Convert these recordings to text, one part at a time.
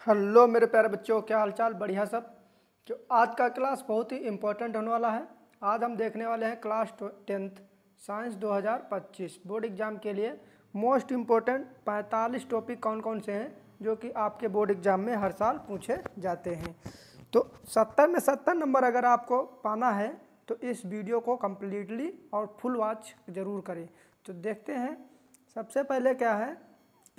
Hello मेरे प्यारे बच्चों, क्या हालचाल? बढ़िया सब। जो आज का क्लास बहुत ही इम्पोर्टेंट होने वाला है। आज हम देखने वाले हैं class 10th science 2025 board exam के लिए मोस्ट इम्पोर्टेंट 45 टॉपिक कौन कौन से हैं जो कि आपके बोर्ड एग्जाम में हर साल पूछे जाते हैं। तो 70 में 70 नंबर अगर आपको पाना है तो इस वीडियो को कम्प्लीटली और फुल वॉच ज़रूर करें। तो देखते हैं सबसे पहले क्या है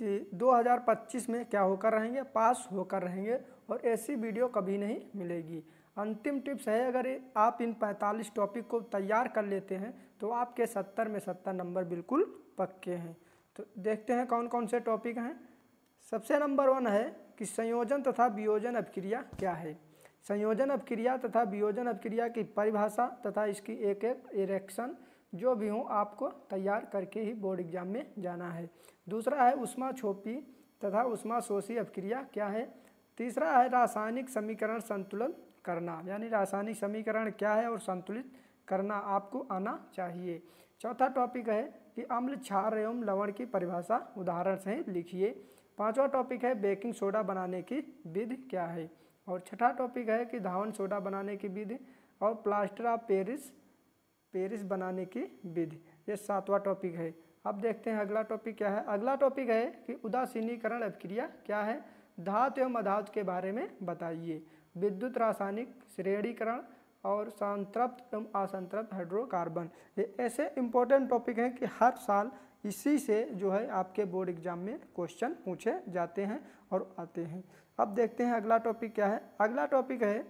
कि 2025 में क्या होकर रहेंगे, पास होकर रहेंगे और ऐसी वीडियो कभी नहीं मिलेगी। अंतिम टिप्स है, अगर आप इन 45 टॉपिक को तैयार कर लेते हैं तो आपके 70 में 70 नंबर बिल्कुल पक्के हैं। तो देखते हैं कौन कौन से टॉपिक हैं। सबसे नंबर 1 है कि संयोजन तथा वियोजन अभिक्रिया क्या है। संयोजन अभिक्रिया तथा वियोजन अभिक्रिया की परिभाषा तथा इसकी एक एक इरेक्शन जो भी हो आपको तैयार करके ही बोर्ड एग्जाम में जाना है। दूसरा है ऊष्माक्षोपी तथा ऊष्माशोषी अभिक्रिया क्या है। तीसरा है रासायनिक समीकरण संतुलन करना, यानी रासायनिक समीकरण क्या है और संतुलित करना आपको आना चाहिए। चौथा टॉपिक है कि अम्ल, क्षार एवं लवण की परिभाषा उदाहरण से लिखिए। पांचवा टॉपिक है बेकिंग सोडा बनाने की विधि क्या है। और छठा टॉपिक है कि धावन सोडा बनाने की विधि और प्लास्टर ऑफ पेरिस बनाने की विधि। ये सातवां टॉपिक है। अब देखते हैं अगला टॉपिक क्या है। अगला टॉपिक है कि उदासीनीकरण अभिक्रिया क्या है। धातु एवं अधातु के बारे में बताइए। विद्युत रासायनिक श्रेणीकरण और संतृप्त एवं असंतृप्त हाइड्रोकार्बन, ये ऐसे इंपॉर्टेंट टॉपिक हैं कि हर साल इसी से जो है आपके बोर्ड एग्जाम में क्वेश्चन पूछे जाते हैं और आते हैं। अब देखते हैं अगला टॉपिक क्या है। अगला टॉपिक है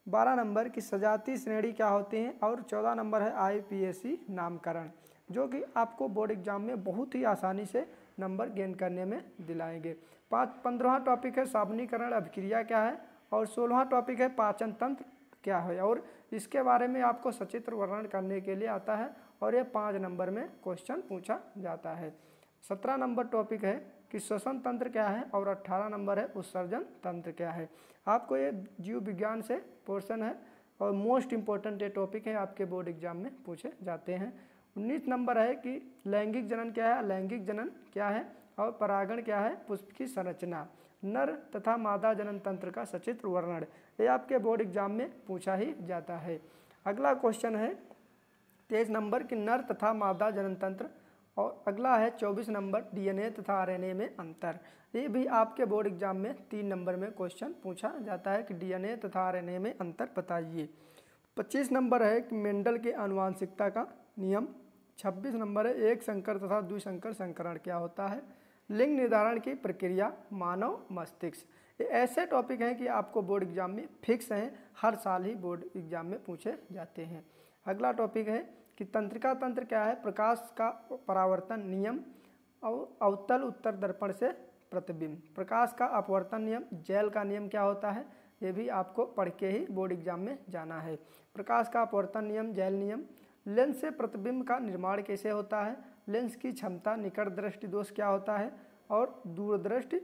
12 नंबर की सजातीय श्रेणी क्या होती हैं और 14 नंबर है आईपीएसी नामकरण, जो कि आपको बोर्ड एग्जाम में बहुत ही आसानी से नंबर गेन करने में दिलाएंगे। 15वां टॉपिक है साबुनीकरण अभिक्रिया क्या है और 16वां टॉपिक है पाचन तंत्र क्या है और इसके बारे में आपको सचित्र वर्णन करने के लिए आता है और ये 5 नंबर में क्वेश्चन पूछा जाता है। 17 नंबर टॉपिक है कि श्वसन तंत्र क्या है और 18 नंबर है उत्सर्जन तंत्र क्या है। आपको ये जीव विज्ञान से पोर्शन है और मोस्ट इम्पोर्टेंट ये टॉपिक है, आपके बोर्ड एग्जाम में पूछे जाते हैं। 19 नंबर है कि लैंगिक जनन क्या है, लैंगिक जनन क्या है और परागण क्या है, पुष्प की संरचना, नर तथा मादा जनन तंत्र का सचित्र वर्णन, ये आपके बोर्ड एग्जाम में पूछा ही जाता है। अगला क्वेश्चन है 23 नंबर की नर तथा मादा जनन तंत्र और अगला है 24 नंबर डीएनए तथा आरएनए में अंतर। ये भी आपके बोर्ड एग्जाम में 3 नंबर में क्वेश्चन पूछा जाता है कि डीएनए तथा आरएनए में अंतर बताइए। 25 नंबर है कि मेंडल के आनुवांशिकता का नियम। 26 नंबर है एक संकर तथा द्विसंकर संकरण क्या होता है। लिंग निर्धारण की प्रक्रिया, मानव मस्तिष्क। ये ऐसे टॉपिक हैं कि आपको बोर्ड एग्जाम में फिक्स हैं, हर साल ही बोर्ड एग्जाम में पूछे जाते हैं। अगला टॉपिक है कि तंत्रिका तंत्र क्या है, प्रकाश का परावर्तन नियम और अवतल उत्तर दर्पण से प्रतिबिंब, प्रकाश का अपवर्तन नियम, जेल का नियम क्या होता है, ये भी आपको पढ़ के ही बोर्ड एग्जाम में जाना है। प्रकाश का अपवर्तन नियम, जेल नियम, लेंस से प्रतिबिंब का निर्माण कैसे होता है, लेंस की क्षमता, निकट दृष्टि दोष क्या होता है और दूरदृष्टि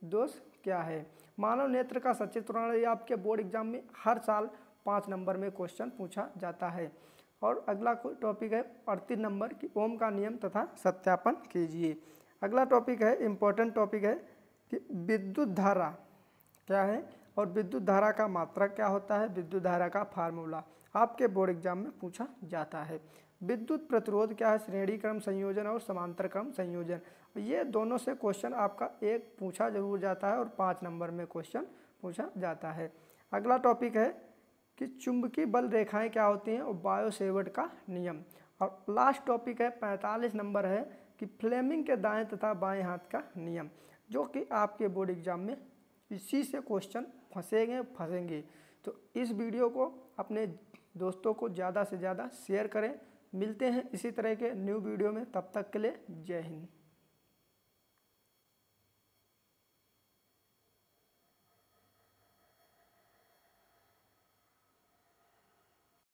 दोष क्या है। मानव नेत्र का सचित्र वर्णन, ये आपके बोर्ड एग्जाम में हर साल 5 नंबर में क्वेश्चन पूछा जाता है। और अगला टॉपिक है 38 नंबर की ओम का नियम तथा सत्यापन कीजिए। अगला टॉपिक है इम्पोर्टेंट टॉपिक है कि विद्युत धारा क्या है और विद्युत धारा का मात्रक क्या होता है, विद्युत धारा का फार्मूला आपके बोर्ड एग्जाम में पूछा जाता है। विद्युत प्रतिरोध क्या है, श्रेणी क्रम संयोजन और समांतर क्रम संयोजन, ये दोनों से क्वेश्चन आपका एक पूछा जरूर जाता है और 5 नंबर में क्वेश्चन पूछा जाता है। अगला टॉपिक है कि चुंबकीय बल रेखाएं क्या होती हैं और बायो-सेवर्ट का नियम। और लास्ट टॉपिक है 45 नंबर है कि फ्लेमिंग के दाएं तथा बाएं हाथ का नियम, जो कि आपके बोर्ड एग्जाम में इसी से क्वेश्चन फंसेंगे। तो इस वीडियो को अपने दोस्तों को ज़्यादा से ज़्यादा शेयर करें। मिलते हैं इसी तरह के न्यू वीडियो में, तब तक के लिए जय हिंद।